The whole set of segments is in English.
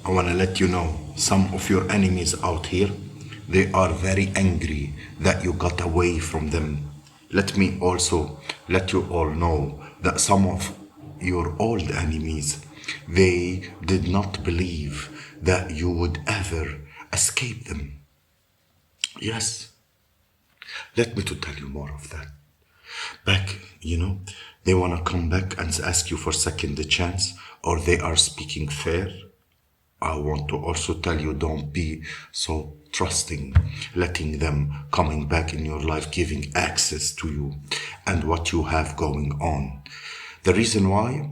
I want to let you know some of your enemies out here, they are very angry that you got away from them. Let me also let you all know that some of your old enemies, they did not believe that you would ever escape them. Yes, let me to tell you more of that. Back, they want to come back and ask you for second chance, or they are speaking fair. I want to also tell you, don't be so trusting, letting them coming back in your life, giving access to you and what you have going on. The reason why?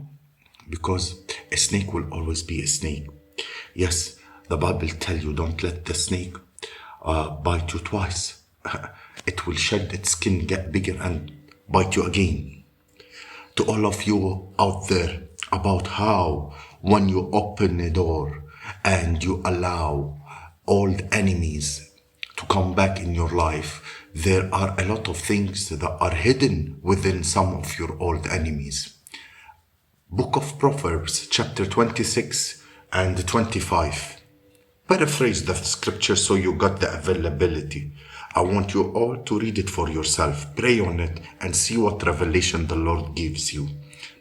Because a snake will always be a snake. Yes, the Bible tell you don't let the snake bite you twice. It will shed its skin, get bigger and bite you again. To all of you out there, about how when you open a door and you allow old enemies to come back in your life, there are a lot of things that are hidden within some of your old enemies. Book of Proverbs, chapter 26 and 25. Paraphrase the scripture so you got the availability. I want you all to read it for yourself, pray on it, and see what revelation the Lord gives you.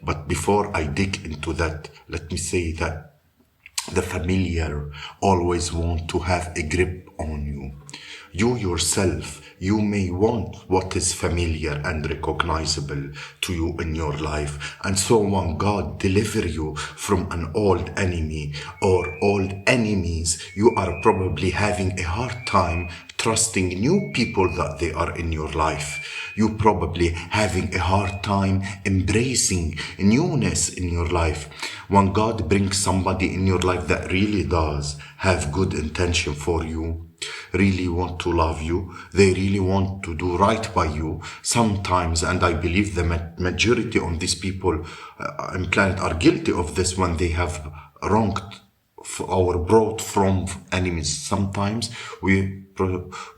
But before I dig into that, let me say that the familiar always want to have a grip on you. You yourself, you may want what is familiar and recognizable to you in your life. And so when God deliver you from an old enemy or old enemies, you are probably having a hard time trusting new people that they are in your life. You probably having a hard time embracing newness in your life. When God brings somebody in your life that really does have good intention for you, really want to love you, they really want to do right by you, sometimes, and I believe the majority of these people on planet are guilty of this when they have wronged or brought from enemies. Sometimes we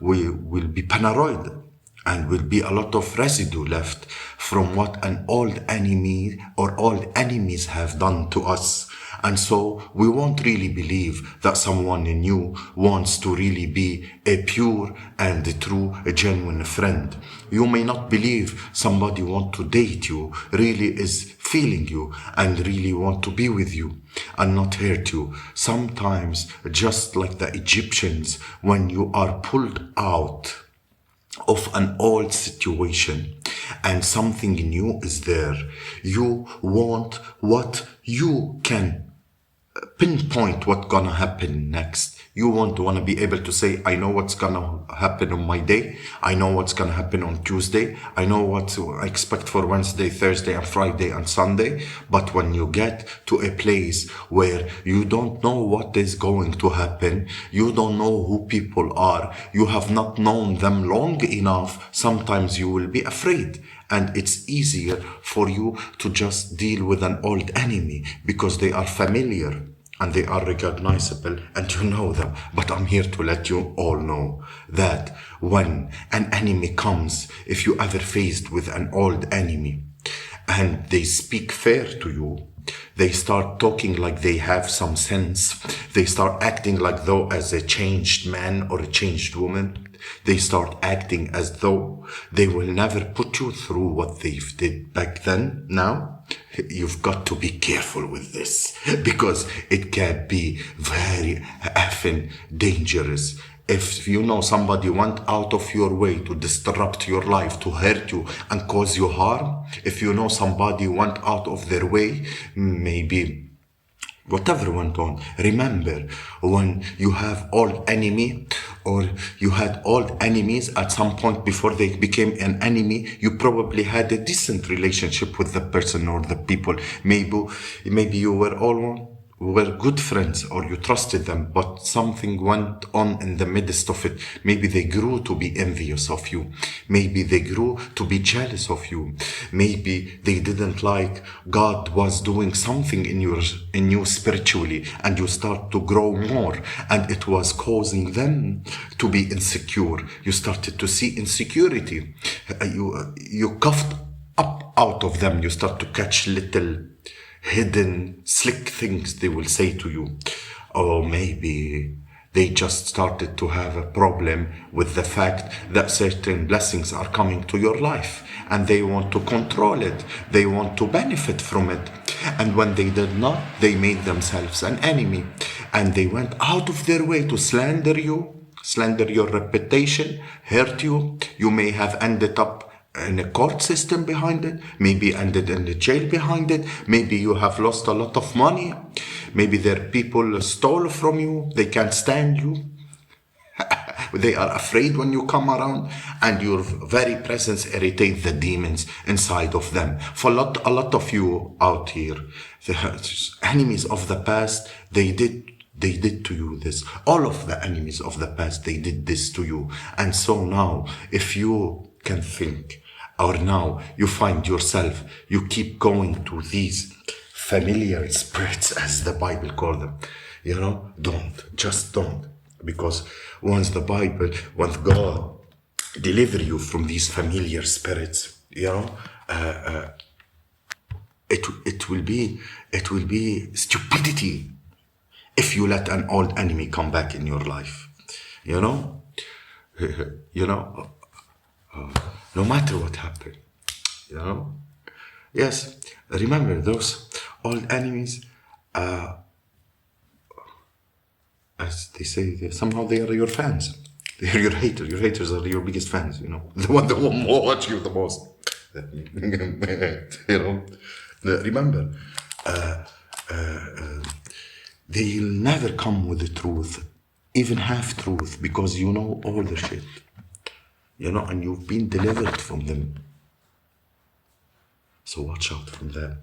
will be paranoid and will be a lot of residue left from what an old enemy or old enemies have done to us. And so we won't really believe that someone new wants to really be a pure and a true, a genuine friend. You may not believe somebody want to date you, really is feeling you and really want to be with you and not hurt you. Sometimes, just like the Egyptians, when you are pulled out of an old situation and something new is there, you want what you can pinpoint what's gonna happen next. You want to be able to say, I know what's gonna happen on my day. I know what's gonna happen on Tuesday. I know what to expect for Wednesday, Thursday, and Friday, and Sunday. But when you get to a place where you don't know what is going to happen, you don't know who people are, you have not known them long enough, sometimes you will be afraid. And it's easier for you to just deal with an old enemy because they are familiar and they are recognizable and you know them. But I'm here to let you all know that when an enemy comes, if you ever faced with an old enemy and they speak fair to you, they start talking like they have some sense, they start acting like though as a changed man or a changed woman, they start acting as though they will never put you through what they did back then. Now, you've got to be careful with this because it can be very effing dangerous. If you know somebody went out of your way to disrupt your life, to hurt you and cause you harm, if you know somebody went out of their way, maybe whatever went on, remember when you have old enemy or you had old enemies at some point before they became an enemy, you probably had a decent relationship with the person or the people. Maybe you were good friends or you trusted them, but something went on in the midst of it. Maybe they grew to be envious of you. Maybe they grew to be jealous of you. Maybe they didn't like God was doing something in you spiritually and you start to grow more and it was causing them to be insecure. You started to see insecurity. You coughed up out of them. You start to catch little hidden slick things they will say to you. Or maybe they just started to have a problem with the fact that certain blessings are coming to your life and they want to control it. They want to benefit from it. And when they did not, they made themselves an enemy. And they went out of their way to slander you, slander your reputation, hurt you. You may have ended up in a court system behind it, maybe ended in the jail behind it, maybe you have lost a lot of money, maybe there are people stole from you, they can't stand you, they are afraid when you come around, and your very presence irritates the demons inside of them. For a lot of you out here, the enemies of the past, they did to you this. All of the enemies of the past, they did this to you. And so now, if you can think, or now you find yourself, you keep going to these familiar spirits, as the Bible calls them, just don't. Because once God deliver you from these familiar spirits, it will be stupidity if you let an old enemy come back in your life. No matter what happened, Yes, remember those old enemies, as they say, somehow they are your fans. They are your haters. Your haters are your biggest fans, The one that will watch you the most. Remember, they'll never come with the truth, even half truth, because you know all the shit. And you've been delivered from them. So watch out from that.